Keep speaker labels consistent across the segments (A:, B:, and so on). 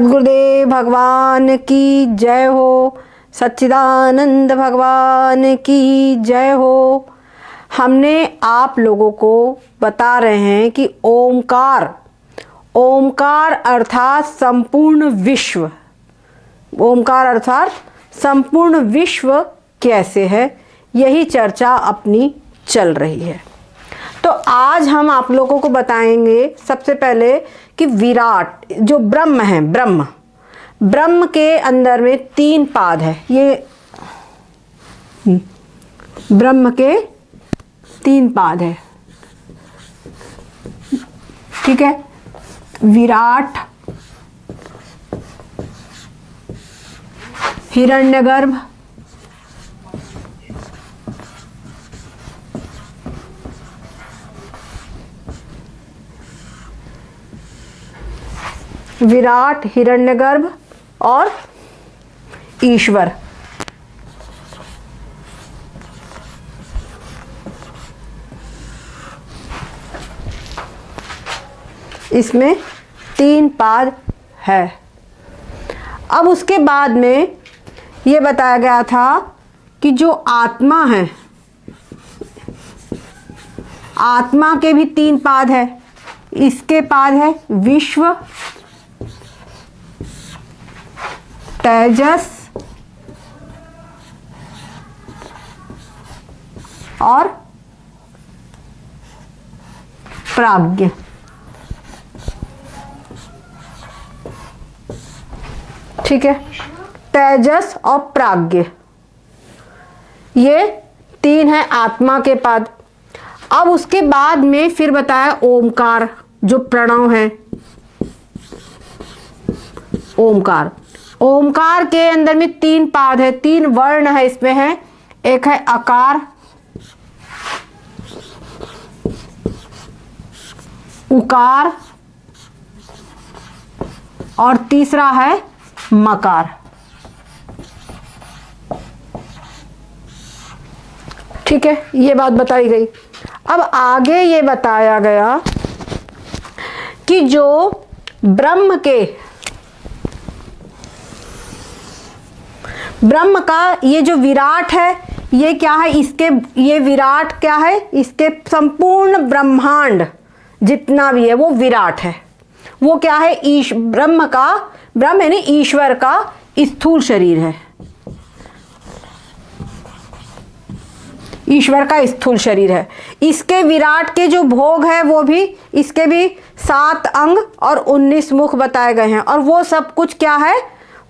A: गुरुदेव भगवान की जय हो, सच्चिदानंद भगवान की जय हो। हमने आप लोगों को बता रहे हैं कि ओमकार, ओमकार अर्थात संपूर्ण विश्व, ओमकार अर्थात संपूर्ण विश्व कैसे है, यही चर्चा अपनी चल रही है। तो आज हम आप लोगों को बताएंगे सबसे पहले कि विराट जो ब्रह्म है, ब्रह्म के अंदर में 3 पाद है। ये ब्रह्म के 3 पाद है, ठीक है। विराट, हिरण्यगर्भ, विराट, हिरण्यगर्भ और ईश्वर। इसमें 3 पाद है। अब उसके बाद में ये बताया गया था कि जो आत्मा है, आत्मा के भी 3 पाद है। इसके पाद है विश्व, तेजस और प्राज्ञ। ठीक है, तेजस और प्राज्ञ, ये 3 है आत्मा के पाद। अब उसके बाद में फिर बताया ओमकार, जो प्रणव है। ओमकार, ओमकार के अंदर में 3 पाद है, 3 वर्ण है इसमें है। एक है अकार, उकार और तीसरा है मकार। ठीक है, ये बात बताई गई। अब आगे ये बताया गया कि जो ब्रह्म के, ब्रह्म का ये जो विराट है, ये क्या है, इसके ये विराट क्या है, इसके संपूर्ण ब्रह्मांड जितना भी है वो विराट है। वो क्या है, ब्रह्म का, ब्रह्म यानी ईश्वर का स्थूल शरीर है। ईश्वर का स्थूल शरीर है। इसके विराट के जो भोग है वो भी, इसके भी 7 अंग और 19 मुख बताए गए हैं। और वो सब कुछ क्या है,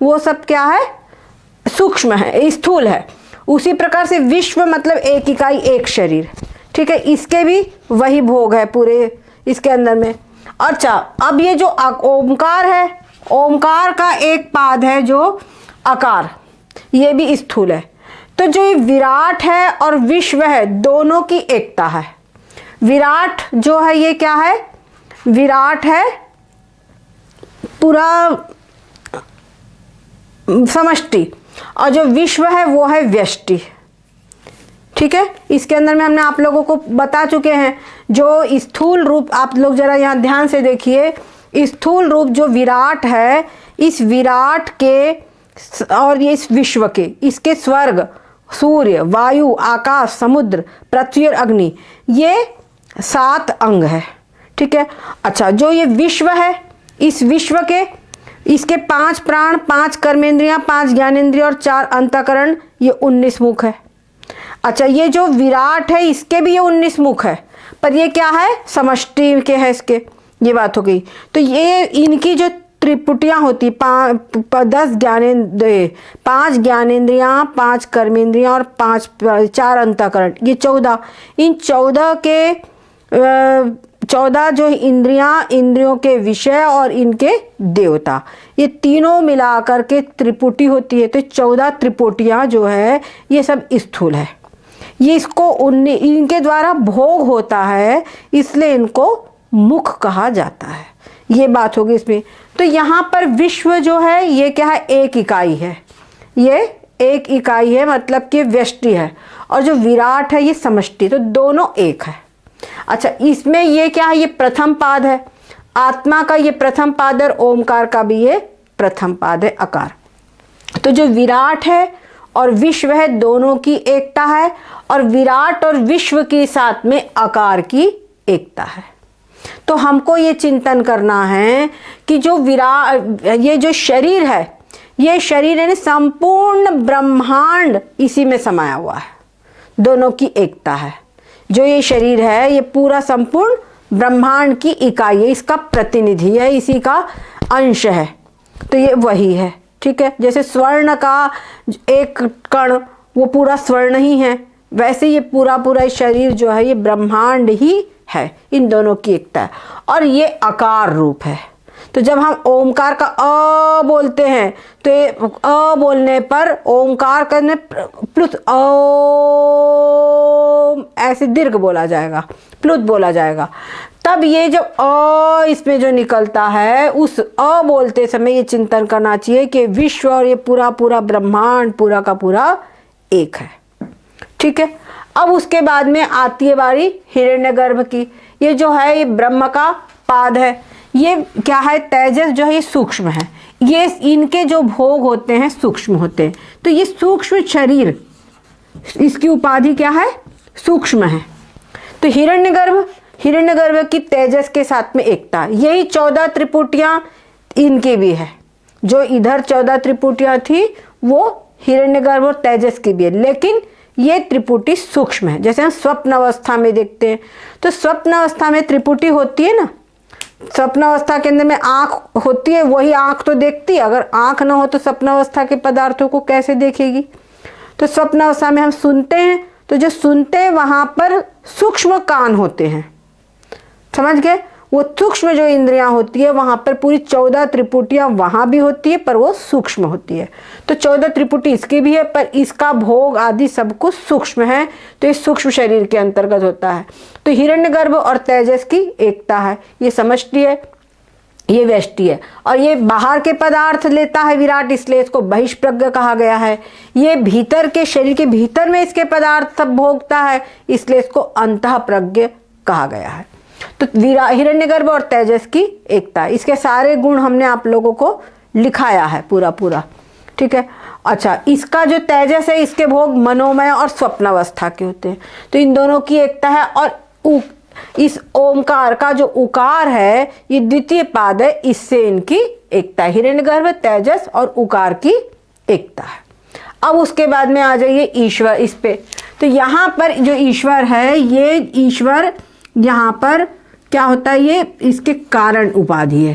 A: वो सब क्या है, सूक्ष्म है, स्थूल है। उसी प्रकार से विश्व मतलब एक इकाई, एक शरीर। ठीक है, इसके भी वही भोग है पूरे इसके अंदर में। अच्छा, अब ये जो ओमकार है, ओमकार का एक पाद है जो अकार, ये भी स्थूल है। तो जो ये विराट है और विश्व है, दोनों की एकता है। विराट जो है ये क्या है, विराट है पूरा समष्टि, और जो विश्व है वो है व्यष्टि। ठीक है, इसके अंदर में हमने आप लोगों को बता चुके हैं। जो स्थूल रूप, आप लोग जरा यहाँ ध्यान से देखिए, स्थूल रूप जो विराट है, इस विराट के और ये इस विश्व के, इसके स्वर्ग, सूर्य, वायु, आकाश, समुद्र, पृथ्वी और अग्नि, ये 7 अंग है। ठीक है। अच्छा, जो ये विश्व है, इस विश्व के, इसके 5 प्राण, 5 कर्मेंद्रियां, 5 ज्ञानेंद्रिय और 4 अंतःकरण, ये 19 मुख है। अच्छा, ये जो विराट है, इसके भी ये 19 मुख है, पर ये क्या है, समष्टि के है इसके। ये बात हो गई। तो ये इनकी जो त्रिपुटियां होती, 10 ज्ञानेंद्रिय, 5 ज्ञानेंद्रियां, 5 कर्मेंद्रियां और 4 अंतःकरण, ये 14। इन 14 के 14 जो इंद्रियां, इंद्रियों के विषय और इनके देवता, ये तीनों मिलाकर के त्रिपुटी होती है। तो 14 त्रिपुटियां जो है ये सब स्थूल है। ये इसको इनके द्वारा भोग होता है, इसलिए इनको मुख कहा जाता है। ये बात होगी इसमें। तो यहाँ पर विश्व जो है ये क्या है, एक इकाई है। ये एक इकाई है, मतलब कि व्यष्टि है। और जो विराट है ये समष्टि, तो दोनों एक है। अच्छा, इसमें ये क्या है, ये प्रथम पाद है। आत्मा का ये प्रथम पाद और ओमकार का भी ये प्रथम पाद है अकार। तो जो विराट है और विश्व है, दोनों की एकता है, और विराट और विश्व के साथ में अकार की एकता है। तो हमको ये चिंतन करना है कि जो विराट, ये जो शरीर है, ये शरीर यानी संपूर्ण ब्रह्मांड इसी में समाया हुआ है, दोनों की एकता है। जो ये शरीर है ये पूरा संपूर्ण ब्रह्मांड की इकाई है, इसका प्रतिनिधि है, इसी का अंश है। तो ये वही है, ठीक है। जैसे स्वर्ण का एक कण वो पूरा स्वर्ण ही है, वैसे ये पूरा पूरा शरीर जो है ये ब्रह्मांड ही है, इन दोनों की एकता है। और ये आकार रूप है। तो जब हम ओमकार का अ बोलते हैं तो ये अ बोलने पर ओमकार करने प्लुत ओम ऐसे दीर्घ बोला जाएगा, प्लुत बोला जाएगा। तब ये जो अ इसमें जो निकलता है, उस अ बोलते समय ये चिंतन करना चाहिए कि विश्व और ये पूरा पूरा ब्रह्मांड पूरा का पूरा एक है, ठीक है। अब उसके बाद में आती है बारी हिरण्यगर्भ की। ये जो है ये ब्रह्म का पाद है। ये क्या है, तेजस जो है ये सूक्ष्म है, ये इनके जो भोग होते हैं सूक्ष्म होते हैं। तो ये सूक्ष्म शरीर, इसकी उपाधि क्या है, सूक्ष्म है। तो हिरण्यगर्भ की तेजस के साथ में एकता, यही 14 त्रिपुटियां इनकी भी है। जो इधर 14 त्रिपुटियां थी वो हिरण्यगर्भ और तेजस की भी है, लेकिन ये त्रिपुटी सूक्ष्म है। जैसे हम स्वप्न अवस्था में देखते हैं, तो स्वप्न अवस्था में त्रिपुटी होती है ना, स्वप्न अवस्था के अंदर में आंख होती है, वही आंख तो देखती है। अगर आंख ना हो तो स्वप्न अवस्था के पदार्थों को कैसे देखेगी। तो स्वप्न अवस्था में हम सुनते हैं, तो जो सुनते हैं वहां पर सूक्ष्म कान होते हैं, समझ गए। वो सूक्ष्म जो इंद्रियां होती है वहां पर पूरी 14 त्रिपुटियां वहां भी होती है, पर वो सूक्ष्म होती है। तो 14 त्रिपुटी इसकी भी है, पर इसका भोग आदि सब कुछ सूक्ष्म है, तो ये सूक्ष्म शरीर के अंतर्गत होता है। तो हिरण्यगर्भ और तेजस की एकता है, ये समष्टि है, ये व्यष्टि है। और ये बाहर के पदार्थ लेता है विराट, इसलिए इसको बहिष्प्रज्ञ कहा गया है। ये भीतर के शरीर के भीतर में इसके पदार्थ सब भोगता है, इसलिए इसको अंतःप्रज्ञ कहा गया है। तो हिरण्यगर्भ और तेजस की एकता, इसके सारे गुण हमने आप लोगों को लिखाया है पूरा पूरा, ठीक है। अच्छा, इसका जो तेजस है इसके भोग मनोमय और स्वप्नावस्था के होते हैं, तो इन दोनों की एकता है। और इस ओमकार का जो उकार है ये द्वितीय पाद है, इससे इनकी एकता है। हिरण्यगर्भ, तेजस और उकार की एकता है। अब उसके बाद में आ जाइए ईश्वर इस पे। तो यहाँ पर जो ईश्वर है, ये ईश्वर यहाँ पर क्या होता है, ये इसके कारण उपाधि है,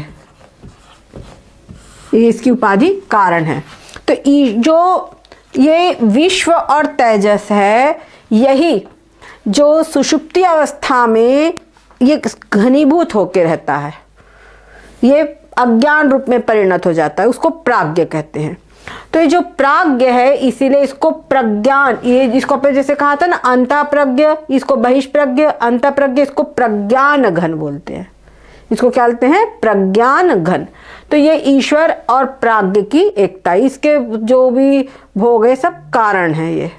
A: ये इसकी उपाधि कारण है। तो जो ये विश्व और तेजस है, यही जो सुषुप्ति अवस्था में ये घनीभूत होकर रहता है, ये अज्ञान रूप में परिणत हो जाता है, उसको प्राज्ञ कहते हैं। तो ये जो प्राज्ञ है इसीलिए इसको प्रज्ञान, ये इसको पे जैसे कहा था ना अंतःप्रज्ञ, इसको बहिष्प्रज्ञ, अंतःप्रज्ञ, इसको प्रज्ञान घन बोलते हैं। इसको क्या बोलते हैं, प्रज्ञान घन। तो ये ईश्वर और प्राज्ञ की एकता, इसके जो भी भोग है सब कारण है। ये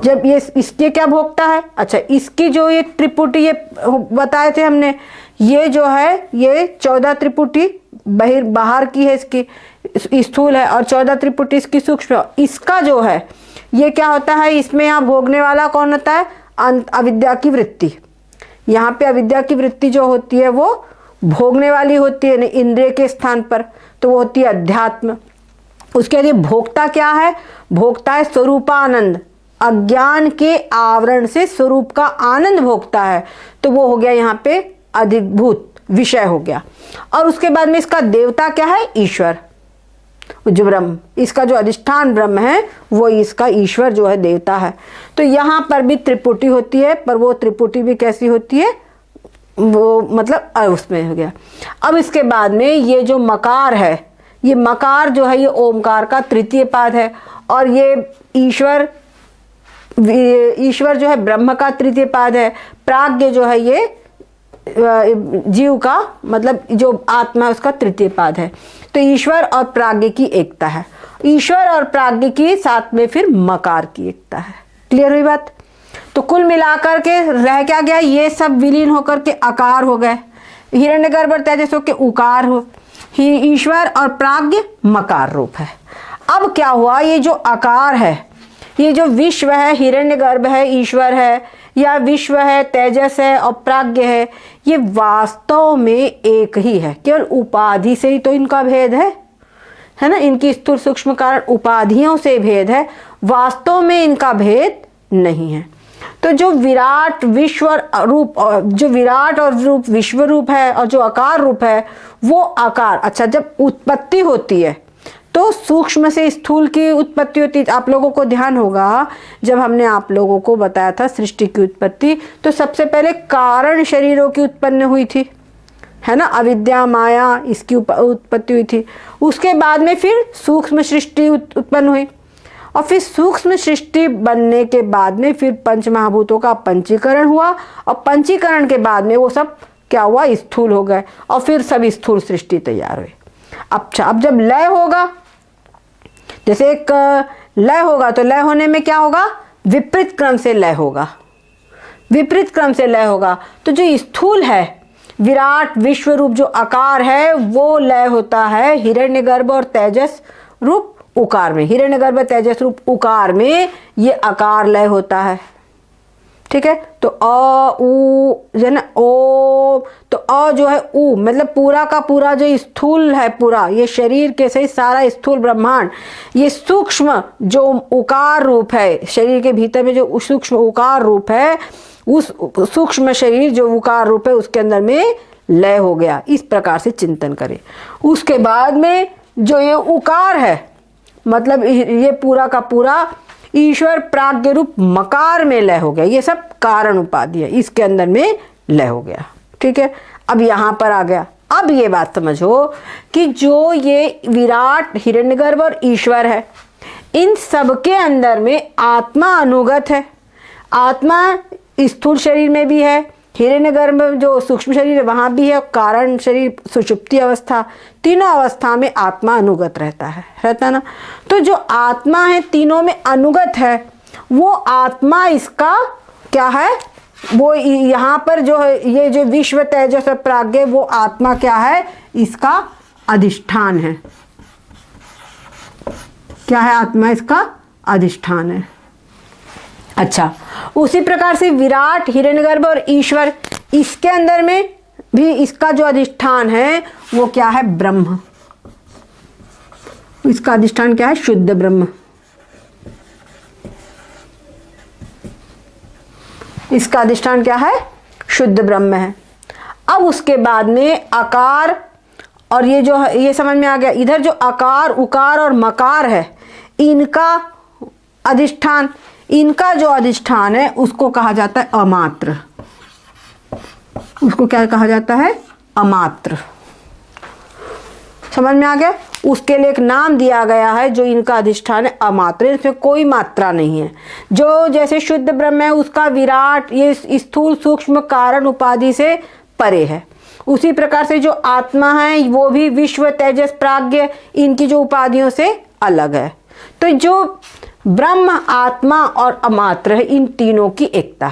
A: जब ये इसके क्या भोगता है, अच्छा इसकी जो ये त्रिपुटी ये बताए थे हमने, ये जो है ये 14 त्रिपुटी बाहर की है, इसकी स्थूल है, और 14 त्रिपुटी इसकी सूक्ष्म। इसका जो है ये क्या होता है, इसमें यहाँ भोगने वाला कौन होता है, अविद्या की वृत्ति। यहाँ पे अविद्या की वृत्ति जो होती है वो भोगने वाली होती है इंद्रिय के स्थान पर, तो वो होती है अध्यात्म। उसके लिए भोक्ता क्या है, भोक्ता है स्वरूपानंद, अज्ञान के आवरण से स्वरूप का आनंद भोगता है, तो वो हो गया यहाँ पे अधिभूत विषय हो गया। और उसके बाद में इसका देवता क्या है, ईश्वर, जो ब्रह्म, इसका जो अधिष्ठान ब्रह्म है वो इसका ईश्वर जो है देवता है। तो यहाँ पर भी त्रिपुटी होती है, पर वो त्रिपुटी भी कैसी होती है, वो मतलब उसमें हो गया। अब इसके बाद में ये जो मकार है, ये मकार जो है ये ओमकार का तृतीय पाद है, और ये ईश्वर जो है ब्रह्म का तृतीय पाद है। प्राज्ञ जो है ये जीव का मतलब जो आत्मा है उसका तृतीय पाद है। तो ईश्वर और प्राज्ञ की एकता है, ईश्वर और प्राज्ञ की साथ में फिर मकार की एकता है। क्लियर हुई बात। तो कुल मिलाकर के रह क्या गया, ये सब विलीन होकर के आकार हो गए, हिरण्यगर्भ और तेजस के उकार हो। ईश्वर और प्राज्ञ मकार रूप है। अब क्या हुआ, ये जो आकार है, ये जो विश्व है, हिरण्यगर्भ है, ईश्वर है, या विश्व है, तेजस है और प्राज्ञ है, ये वास्तव में एक ही है। केवल उपाधि से ही तो इनका भेद है ना, इनकी स्थूल सूक्ष्म कारण उपाधियों से भेद है, वास्तव में इनका भेद नहीं है। तो जो विराट विश्व रूप, जो विराट और रूप विश्व रूप है, और जो आकार रूप है वो आकार, अच्छा जब उत्पत्ति होती है तो सूक्ष्म से स्थूल की उत्पत्ति होती है। आप लोगों को ध्यान होगा जब हमने आप लोगों को बताया था सृष्टि की उत्पत्ति, तो सबसे पहले कारण शरीरों की उत्पन्न हुई थी, है ना, अविद्या माया इसकी उत्पत्ति हुई थी। उसके बाद में फिर सूक्ष्म सृष्टि उत्पन्न हुई, और फिर सूक्ष्म सृष्टि बनने के बाद में फिर पंच महाभूतों का पंचीकरण हुआ, और पंचीकरण के बाद में वो सब क्या हुआ, स्थूल हो गए, और फिर सब स्थूल सृष्टि तैयार हुई। अच्छा, अब जब लय होगा, जैसे एक लय होगा तो लय होने में क्या होगा, विपरीत क्रम से लय होगा, विपरीत क्रम से लय होगा। तो जो स्थूल है विराट विश्व रूप जो आकार है वो लय होता है हिरण्यगर्भ और तेजस रूप उकार में, हिरण्यगर्भ तेजस रूप उकार में ये आकार लय होता है। ठीक है, तो अ उ जो ना ओ, तो अ जो है उ मतलब पूरा का पूरा जो स्थूल है, पूरा ये शरीर के सही सारा स्थूल ब्रह्मांड, ये सूक्ष्म जो उकार रूप है, शरीर के भीतर में जो सूक्ष्म उकार रूप है, उस सूक्ष्म शरीर जो उकार रूप है उसके अंदर में लय हो गया। इस प्रकार से चिंतन करें। उसके बाद में जो ये उकार है, मतलब ये पूरा का पूरा ईश्वर प्राज्ञ रूप मकार में लय हो गया। ये सब कारण उपाधि है, इसके अंदर में लय हो गया। ठीक है, अब यहां पर आ गया। अब ये बात समझो कि जो ये विराट हिरण्यगर्भ और ईश्वर है, इन सब के अंदर में आत्मा अनुगत है। आत्मा स्थूल शरीर में भी है, हिरण्यगर्भ जो सूक्ष्म शरीर है वहां भी है, कारण शरीर सुषुप्ति अवस्था, तीनों अवस्था में आत्मा अनुगत रहता ना। तो जो आत्मा है तीनों में अनुगत है, वो आत्मा इसका क्या है, वो यहाँ पर जो है ये जो विश्व तेजस प्राज्ञ, वो आत्मा क्या है, इसका अधिष्ठान है। क्या है, आत्मा इसका अधिष्ठान है। अच्छा, उसी प्रकार से विराट हिरण्यगर्भ और ईश्वर, इसके अंदर में भी इसका जो अधिष्ठान है वो क्या है, ब्रह्म। इसका अधिष्ठान क्या है, शुद्ध ब्रह्म। इसका अधिष्ठान क्या है, शुद्ध ब्रह्म है। अब उसके बाद में आकार, और ये जो है ये समझ में आ गया। इधर जो आकार उकार और मकार है, इनका अधिष्ठान, इनका जो अधिष्ठान है उसको कहा जाता है अमात्र। उसको क्या कहा जाता है, अमात्र। समझ में आ गया। उसके लिए एक नाम दिया गया है जो इनका अधिष्ठान है, अमात्र। इसमें कोई मात्रा नहीं है। जो जैसे शुद्ध ब्रह्म है उसका विराट ये स्थूल सूक्ष्म कारण उपाधि से परे है, उसी प्रकार से जो आत्मा है वो भी विश्व तेजस प्राज्ञ इनकी जो उपाधियों से अलग है। तो जो ब्रह्म आत्मा और अमात्र है, इन तीनों की एकता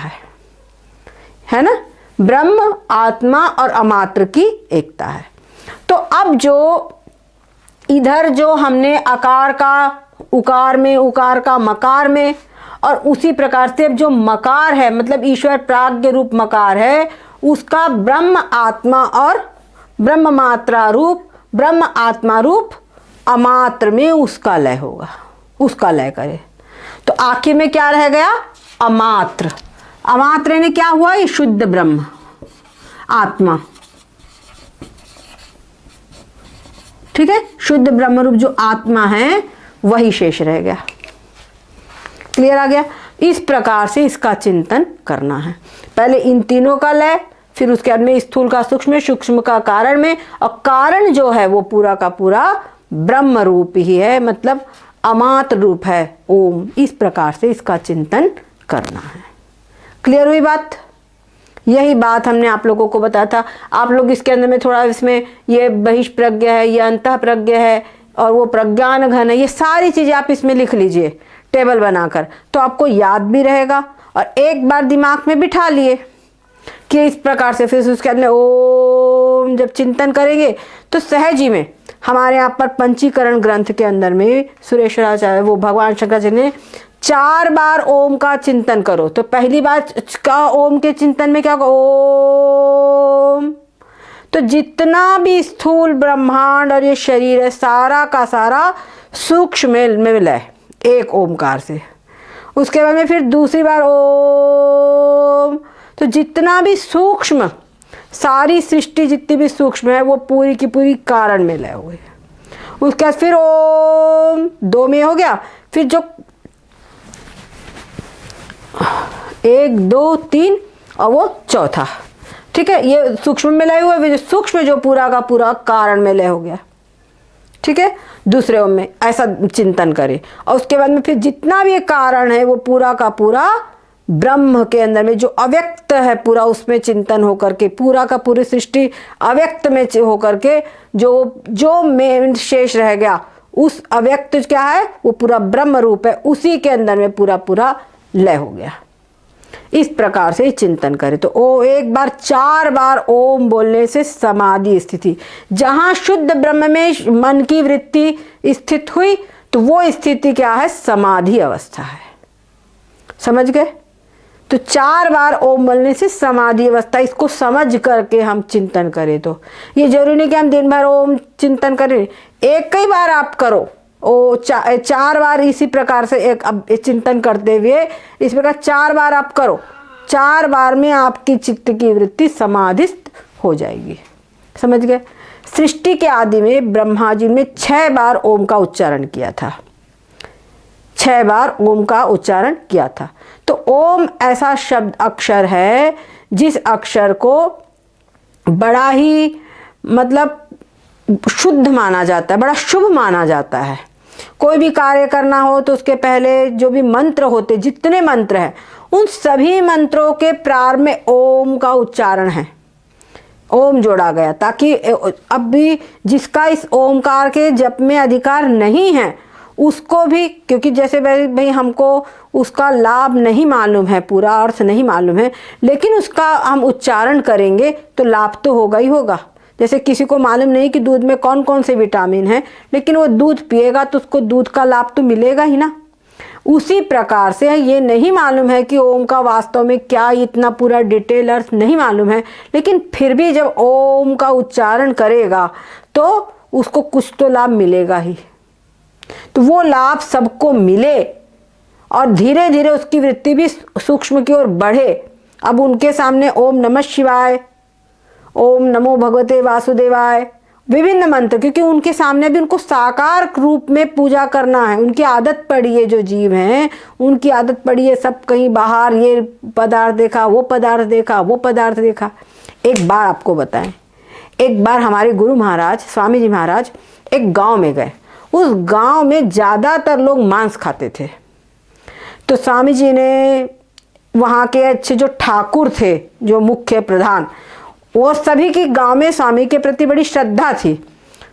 A: है ना, ब्रह्म आत्मा और अमात्र की एकता है। तो अब जो इधर जो हमने आकार का उकार में, उकार का मकार में, और उसी प्रकार से अब जो मकार है मतलब ईश्वर प्राज्ञ रूप मकार है, उसका ब्रह्म आत्मा और ब्रह्म मात्रा रूप ब्रह्म आत्मा रूप अमात्र में उसका लय होगा, उसका लय करे। तो आखिर में क्या रह गया, अमात्र। अमात्र ने क्या हुआ, ये शुद्ध ब्रह्म आत्मा। ठीक है, शुद्ध ब्रह्म रूप जो आत्मा है वही शेष रह गया। क्लियर आ गया। इस प्रकार से इसका चिंतन करना है। पहले इन तीनों का लय, फिर उसके बाद में स्थूल का सूक्ष्म, सूक्ष्म का कारण में, और कारण जो है वो पूरा का पूरा ब्रह्म रूप ही है, मतलब अमात्र रूप है, ओम। इस प्रकार से इसका चिंतन करना है। क्लियर हुई बात। यही बात हमने आप लोगों को बताया था। आप लोग इसके अंदर में थोड़ा इसमें ये बहिष्प्रज्ञ है, ये अंतः प्रज्ञ है, और वो प्रज्ञान घन है, ये सारी चीजें आप इसमें लिख लीजिए टेबल बनाकर, तो आपको याद भी रहेगा। और एक बार दिमाग में बिठा लिए कि इस प्रकार से, फिर उसके अंदर ओम ओम जब चिंतन करेंगे तो सहज ही में हमारे यहाँ पर पंचीकरण ग्रंथ के अंदर में सुरेश्वराचार्य वो भगवान शंकराचार्य ने 4 बार ओम का चिंतन करो। तो पहली बार का ओम के चिंतन में क्या होगा, ओम। तो जितना भी स्थूल ब्रह्मांड और ये शरीर है सारा का सारा सूक्ष्म में मिला है एक ओमकार से। उसके बाद में फिर दूसरी बार ओम। तो जितना भी सूक्ष्म, सारी सृष्टि जितनी भी सूक्ष्म है वो पूरी की पूरी कारण में लय हुए। उसके बाद फिर ओम, 2 में हो गया। फिर जो 1 2 3 और वो चौथा, ठीक है, ये सूक्ष्म में लय हुआ। जो सूक्ष्म जो पूरा का पूरा कारण में लय हो गया, ठीक है, दूसरे ओम में ऐसा चिंतन करें। और उसके बाद में फिर जितना भी कारण है वो पूरा का पूरा ब्रह्म के अंदर में जो अव्यक्त है पूरा उसमें चिंतन होकर के पूरा का पूरी सृष्टि अव्यक्त में होकर के जो में शेष रह गया उस अव्यक्त क्या है वो पूरा ब्रह्म रूप है, उसी के अंदर में पूरा पूरा लय हो गया। इस प्रकार से चिंतन करें। तो ओ एक बार 4 बार ओम बोलने से समाधि स्थिति, जहां शुद्ध ब्रह्म में मन की वृत्ति स्थित हुई तो वो स्थिति क्या है, समाधि अवस्था है। समझ गए? तो 4 बार ओम बोलने से समाधि अवस्था, इसको समझ करके हम चिंतन करें। तो ये जरूरी नहीं कि हम दिन भर ओम चिंतन करें, एक ही बार आप करो। 4 बार इसी प्रकार से एक चिंतन करते हुए इस प्रकार 4 बार आप करो। 4 बार में आपकी चित्त की वृत्ति समाधिस्थ हो जाएगी। समझ गए? सृष्टि के आदि में ब्रह्मा जी ने 6 बार ओम का उच्चारण किया था। 6 बार ओम का उच्चारण किया था। तो ओम ऐसा शब्द अक्षर है जिस अक्षर को बड़ा ही मतलब शुद्ध माना जाता है, बड़ा शुभ माना जाता है। कोई भी कार्य करना हो तो उसके पहले जो भी मंत्र होते, जितने मंत्र हैं उन सभी मंत्रों के प्रारंभ में ओम का उच्चारण है, ओम जोड़ा गया, ताकि अब भी जिसका इस ओमकार के जप में अधिकार नहीं है उसको भी, क्योंकि जैसे भाई हमको उसका लाभ नहीं मालूम है, पूरा अर्थ नहीं मालूम है, लेकिन उसका हम उच्चारण करेंगे तो लाभ तो होगा ही होगा। जैसे किसी को मालूम नहीं कि दूध में कौन कौन से विटामिन है, लेकिन वो दूध पिएगा तो उसको दूध का लाभ तो मिलेगा ही ना। उसी प्रकार से ये नहीं मालूम है कि ओम का वास्तव में क्या, इतना पूरा डिटेल अर्थ नहीं मालूम है, लेकिन फिर भी जब ओम का उच्चारण करेगा तो उसको कुछ तो लाभ मिलेगा ही। तो वो लाभ सबको मिले और धीरे धीरे उसकी वृत्ति भी सूक्ष्म की ओर बढ़े। अब उनके सामने ओम नमः शिवाय, ओम नमो भगवते वासुदेवाय, विभिन्न मंत्र, क्योंकि उनके सामने भी उनको साकार रूप में पूजा करना है। उनकी आदत पड़ी है, जो जीव हैं उनकी आदत पड़ी है सब कहीं बाहर ये पदार्थ देखा, वो पदार्थ देखा, वो पदार्थ देखा। एक बार आपको बताएं, एक बार हमारे गुरु महाराज स्वामी जी महाराज एक गांव में गए। उस गांव में ज़्यादातर लोग मांस खाते थे। तो स्वामी जी ने वहाँ के अच्छे जो ठाकुर थे, जो मुख्य प्रधान, वो सभी की गांव में स्वामी के प्रति बड़ी श्रद्धा थी।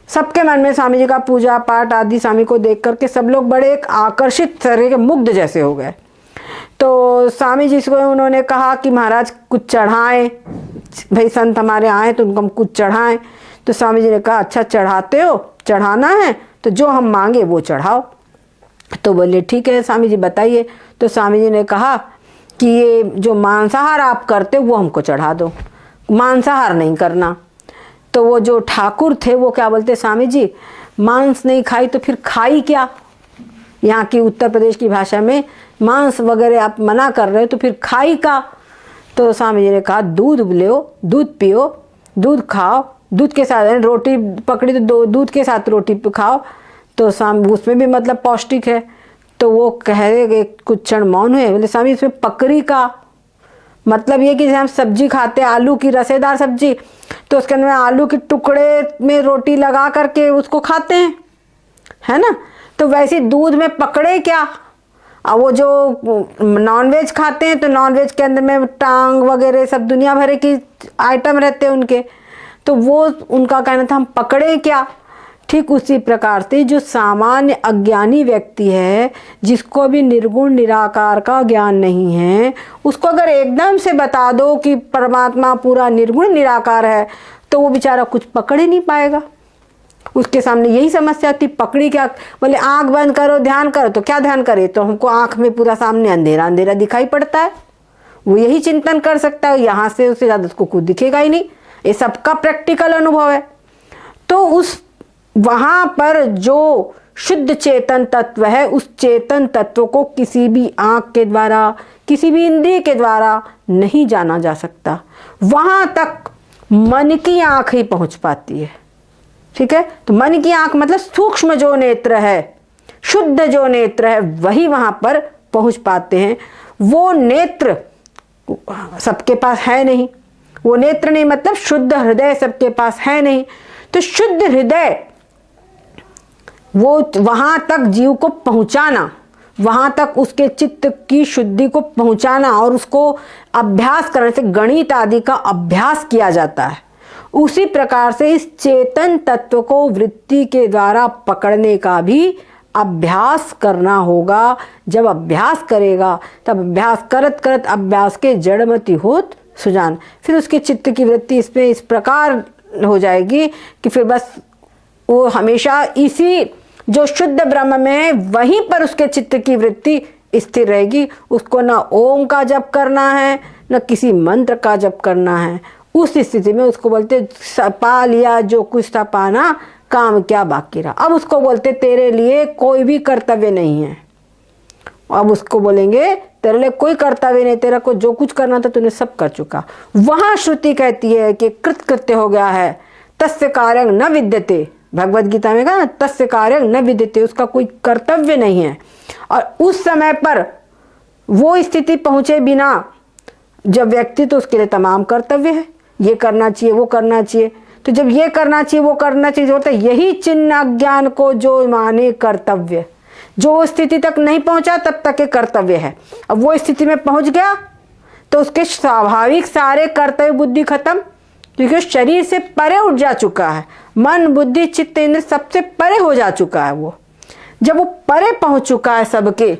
A: सबके मन में स्वामी जी का पूजा पाठ आदि स्वामी को देख करके सब लोग बड़े एक आकर्षित तरह के मुग्ध जैसे हो गए। तो स्वामी जी को उन्होंने कहा कि महाराज कुछ चढ़ाएं, भाई संत हमारे आए तो उनको हम कुछ चढ़ाएं। तो स्वामी जी ने कहा अच्छा चढ़ाते हो, चढ़ाना है तो जो हम मांगे वो चढ़ाओ। तो बोले ठीक है स्वामी जी बताइए। तो स्वामी जी ने कहा कि ये जो मांसाहार आप करते वो हमको चढ़ा दो, मांसाहार नहीं करना। तो वो जो ठाकुर थे वो क्या बोलते, स्वामी जी मांस नहीं खाई तो फिर खाई क्या? यहाँ की उत्तर प्रदेश की भाषा में मांस वगैरह आप मना कर रहे हो तो फिर खाई का? तो स्वामी जी ने कहा दूध लो, दूध पियो, दूध खाओ, दूध के साथ रोटी पकड़ी तो दूध के साथ रोटी खाओ, तो उसमें भी मतलब पौष्टिक है। तो वो कह रहे कुछ क्षण मौन हुए, बोले स्वामी इसमें पकड़ी का मतलब ये कि जैसे हम सब्जी खाते हैं, आलू की रसेदार सब्जी, तो उसके अंदर आलू के टुकड़े में रोटी लगा करके उसको खाते हैं, है ना। तो वैसे दूध में पकड़े क्या? अब वो जो नॉनवेज खाते हैं तो नॉनवेज के अंदर में टांग वगैरह सब दुनिया भर की आइटम रहते हैं उनके, तो वो उनका कहना था हम पकड़े क्या। ठीक उसी प्रकार से जो सामान्य अज्ञानी व्यक्ति है, जिसको भी निर्गुण निराकार का ज्ञान नहीं है, उसको अगर एकदम से बता दो कि परमात्मा पूरा निर्गुण निराकार है तो वो बेचारा कुछ पकड़ ही नहीं पाएगा। उसके सामने यही समस्या थी, पकड़ी क्या, बोले आंख बंद करो ध्यान करो, तो क्या ध्यान करे, तो हमको आंख में पूरा सामने अंधेरा अंधेरा दिखाई पड़ता है, वो यही चिंतन कर सकता है, यहाँ से उससे ज़्यादा उसको कुछ दिखेगा ही नहीं। ये सबका प्रैक्टिकल अनुभव है। तो उस वहाँ पर जो शुद्ध चेतन तत्व है, उस चेतन तत्व को किसी भी आंख के द्वारा, किसी भी इंद्रिय के द्वारा नहीं जाना जा सकता। वहाँ तक मन की आंख ही पहुँच पाती है। ठीक है, तो मन की आंख मतलब सूक्ष्म जो नेत्र है, शुद्ध जो नेत्र है, वही वहाँ पर पहुँच पाते हैं। वो नेत्र सबके पास है नहीं, वो नेत्र नहीं मतलब शुद्ध हृदय सबके पास है नहीं। तो शुद्ध हृदय वो वहां तक जीव को पहुंचाना, वहां तक उसके चित्त की शुद्धि को पहुंचाना, और उसको अभ्यास करने से गणित आदि का अभ्यास किया जाता है। उसी प्रकार से इस चेतन तत्व को वृत्ति के द्वारा पकड़ने का भी अभ्यास करना होगा। जब अभ्यास करेगा तब अभ्यास करत करत अभ्यास के जड़मति होत सुजान, फिर उसके चित्त की वृत्ति इसमें इस प्रकार हो जाएगी कि फिर बस वो हमेशा इसी जो शुद्ध ब्रह्म में है वहीं पर उसके चित्त की वृत्ति स्थिर रहेगी। उसको ना ओम का जप करना है, न किसी मंत्र का जप करना है। उस स्थिति में उसको बोलते पा लिया जो कुछ था पाना, काम क्या बाकी रहा। अब उसको बोलते तेरे लिए कोई भी कर्तव्य नहीं है। अब उसको बोलेंगे तेरे लिए कोई कर्तव्य नहीं, तेरा को जो कुछ करना था तूने सब कर चुका। वहां श्रुति कहती है कि कृत्य हो गया है, तस्य कार्यं न विद्यते। भगवद गीता में कहा तस्य कार्यं न विद्यते, उसका कोई कर्तव्य नहीं है। और उस समय पर वो स्थिति पहुंचे बिना जब व्यक्ति, तो उसके लिए तमाम कर्तव्य है, ये करना चाहिए वो करना चाहिए। तो जब ये करना चाहिए वो करना चाहिए होता है, यही चिन्ह अज्ञान को जो माने कर्तव्य, जो स्थिति तक नहीं पहुंचा तब तक ये कर्तव्य है। अब वो स्थिति में पहुंच गया तो उसके स्वाभाविक सारे कर्तव्य बुद्धि खत्म, क्योंकि शरीर से परे उठ जा चुका है। मन बुद्धि चित्त इंद्र सबसे परे हो जा चुका है। वो जब वो परे पहुंच चुका है सबके,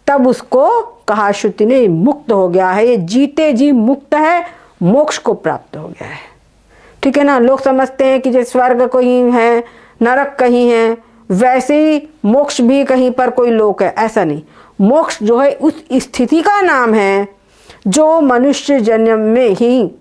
A: तब उसको कहा श्रुति ने मुक्त हो गया है, ये जीते जी मुक्त है, मोक्ष को प्राप्त हो गया है। ठीक है ना। लोग समझते हैं कि जैसे स्वर्ग कहीं है, नरक कहीं है, वैसे ही मोक्ष भी कहीं पर कोई लोक है, ऐसा नहीं। मोक्ष जो है उस स्थिति का नाम है जो मनुष्य जन्म में ही,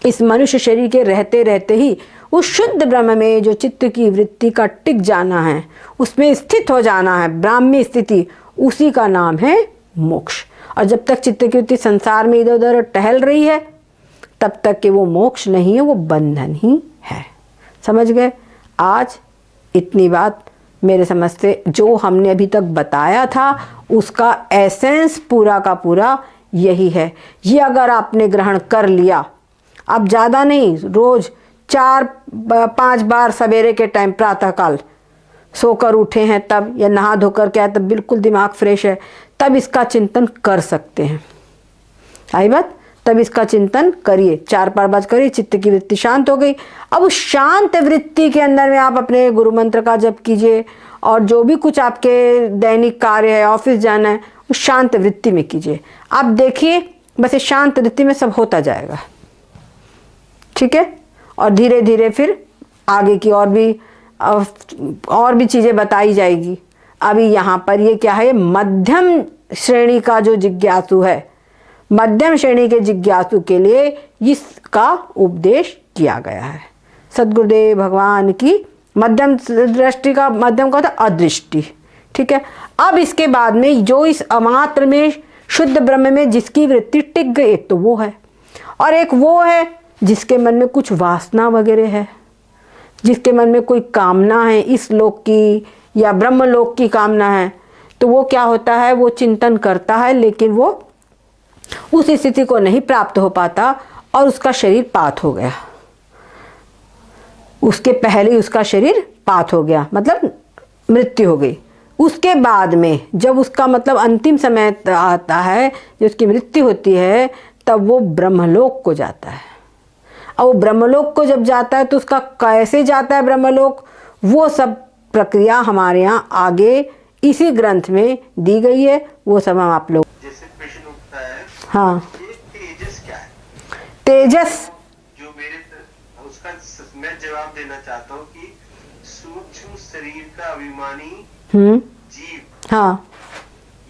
A: इस मनुष्य शरीर के रहते रहते ही उस शुद्ध ब्रह्म में जो चित्त की वृत्ति का टिक जाना है, उसमें स्थित हो जाना है, ब्राह्मी स्थिति, उसी का नाम है मोक्ष। और जब तक चित्त की वृत्ति संसार में इधर उधर टहल रही है तब तक कि वो मोक्ष नहीं है, वो बंधन ही है। समझ गए। आज इतनी बात मेरे समझ से जो हमने अभी तक बताया था उसका एसेंस पूरा का पूरा यही है। ये अगर आपने ग्रहण कर लिया, अब ज़्यादा नहीं, रोज 4-5 बार सवेरे के टाइम प्रातःकाल सोकर उठे हैं तब, या नहा धोकर क्या तब बिल्कुल दिमाग फ्रेश है, तब इसका चिंतन कर सकते हैं। आई बात। तब इसका चिंतन करिए, 4-5 बार करिए, चित्त की वृत्ति शांत हो गई। अब उस शांत वृत्ति के अंदर में आप अपने गुरु मंत्र का जप कीजिए, और जो भी कुछ आपके दैनिक कार्य है, ऑफिस जाना है, उस शांत वृत्ति में कीजिए। आप देखिए बस इस शांत वृत्ति में सब होता जाएगा। ठीक है। और धीरे धीरे फिर आगे की और भी चीज़ें बताई जाएगी। अभी यहाँ पर ये क्या है, मध्यम श्रेणी का जो जिज्ञासु है, मध्यम श्रेणी के जिज्ञासु के लिए इसका उपदेश किया गया है। सद्गुरुदेव भगवान की मध्यम दृष्टि का, मध्यम का था अदृष्टि। ठीक है। अब इसके बाद में जो इस अमात्र में शुद्ध ब्रह्म में जिसकी वृत्ति टिक गई, एक तो वो है, और एक वो है जिसके मन में कुछ वासना वगैरह है, जिसके मन में कोई कामना है, इस लोक की या ब्रह्म लोक की कामना है। तो वो क्या होता है, वो चिंतन करता है लेकिन वो उस स्थिति को नहीं प्राप्त हो पाता, और उसका शरीर पात हो गया, उसके पहले ही उसका शरीर पात हो गया, मतलब मृत्यु हो गई। उसके बाद में जब उसका मतलब अंतिम समय आता है, जब उसकी मृत्यु होती है, तब वो ब्रह्मलोक को जाता है। और वो ब्रह्मलोक को जब जाता है तो उसका कैसे जाता है ब्रह्मलोक, वो सब प्रक्रिया हमारे यहाँ आगे इसी ग्रंथ में दी गई है। वो सब हम आप लोग,
B: जैसे प्रश्न उठता है,
A: हाँ,
B: तेजस क्या है?
A: तेजस
B: जो मेरे इसका मैं जवाब देना चाहता हूँ कि सूक्ष्म शरीर का अभिमानी जीव,
A: हाँ,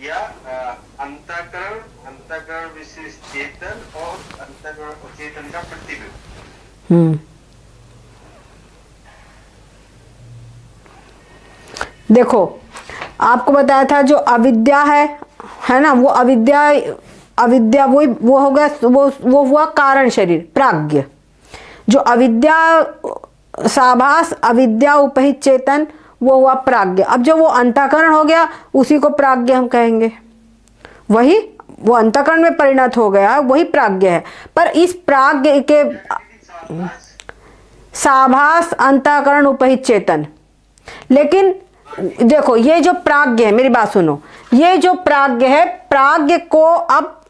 B: या अंतःकरण विशेष चेतन और अंतःकरण चेतन का प्रतिबिंब।
A: देखो आपको बताया था जो अविद्या है ना, वो अविद्या वो हो गया, वो हुआ कारण शरीर प्राज्ञ। जो अविद्या साभास अविद्या उपहित चेतन वो हुआ प्राज्ञ। अब जो वो अंतःकरण हो गया उसी को प्राज्ञ हम कहेंगे, वही वो अंतःकरण में परिणत हो गया, वही प्राज्ञ है। पर इस प्राज्ञ के साभास अंतःकरण उपहित चेतन, लेकिन देखो ये जो प्राज्ञ है, मेरी बात सुनो, ये जो प्राज्ञ है, प्राज्ञ को अब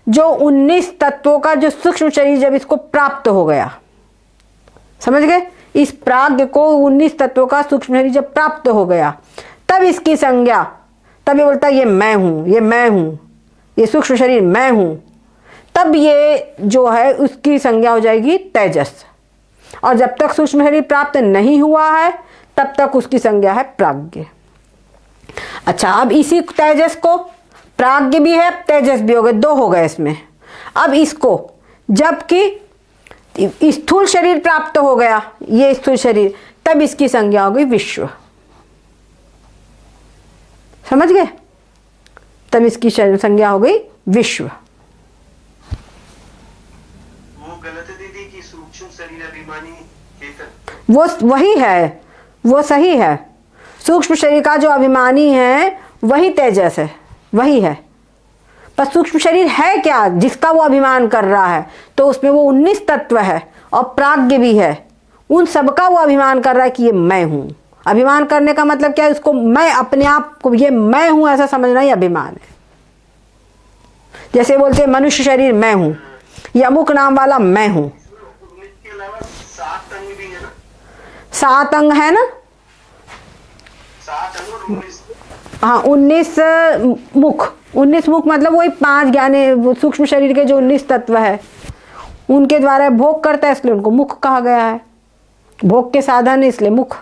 A: जो 19 तत्वों का जो सूक्ष्म शरीर जब इसको प्राप्त हो गया, समझ गए, इस प्राज्ञ को 19 तत्वों का सूक्ष्म शरीर जब प्राप्त हो गया, तब इसकी संज्ञा, तब ये बोलता है ये मैं हूं, ये मैं हूं, ये सूक्ष्म शरीर मैं हूं, तब ये जो है उसकी संज्ञा हो जाएगी तेजस। और जब तक सूक्ष्म शरीर प्राप्त नहीं हुआ है तब तक उसकी संज्ञा है प्राज्ञ। अच्छा, अब इसी तेजस को, प्राज्ञ भी है तेजस भी हो गए, दो हो गए इसमें। अब इसको जबकि स्थूल शरीर प्राप्त हो गया, ये स्थूल शरीर, तब इसकी संज्ञा हो गई विश्व। समझ गए, तब इसकी संज्ञा हो गई विश्व।
B: वो गलत है दीदी कि सूक्ष्म शरीर अभिमानी चेतन,
A: वो वही है, वो सही है। सूक्ष्म शरीर का जो अभिमानी है वही तेजस है, वही है। पर सूक्ष्म शरीर है क्या जिसका वो अभिमान कर रहा है, तो उसमें वो 19 तत्व है और प्राज्ञ भी है, उन सबका वो अभिमान कर रहा है कि ये मैं हूं। अभिमान करने का मतलब क्या है, उसको मैं अपने आप को ये मैं हूं ऐसा समझना ही अभिमान है। जैसे बोलते हैं मनुष्य शरीर मैं हूं, ये अमुक नाम वाला मैं हूं।
B: इसके अलावा 7 अंग भी है ना,
A: 7 अंग है ना,
B: 7 अंग और 19,
A: हाँ 19 मुख। 19 मुख मतलब वही 5 ज्ञाने सूक्ष्म शरीर के जो 19 तत्व है उनके द्वारा भोग करता है, इसलिए उनको मुख कहा गया है। भोग के साधन इसलिए मुख।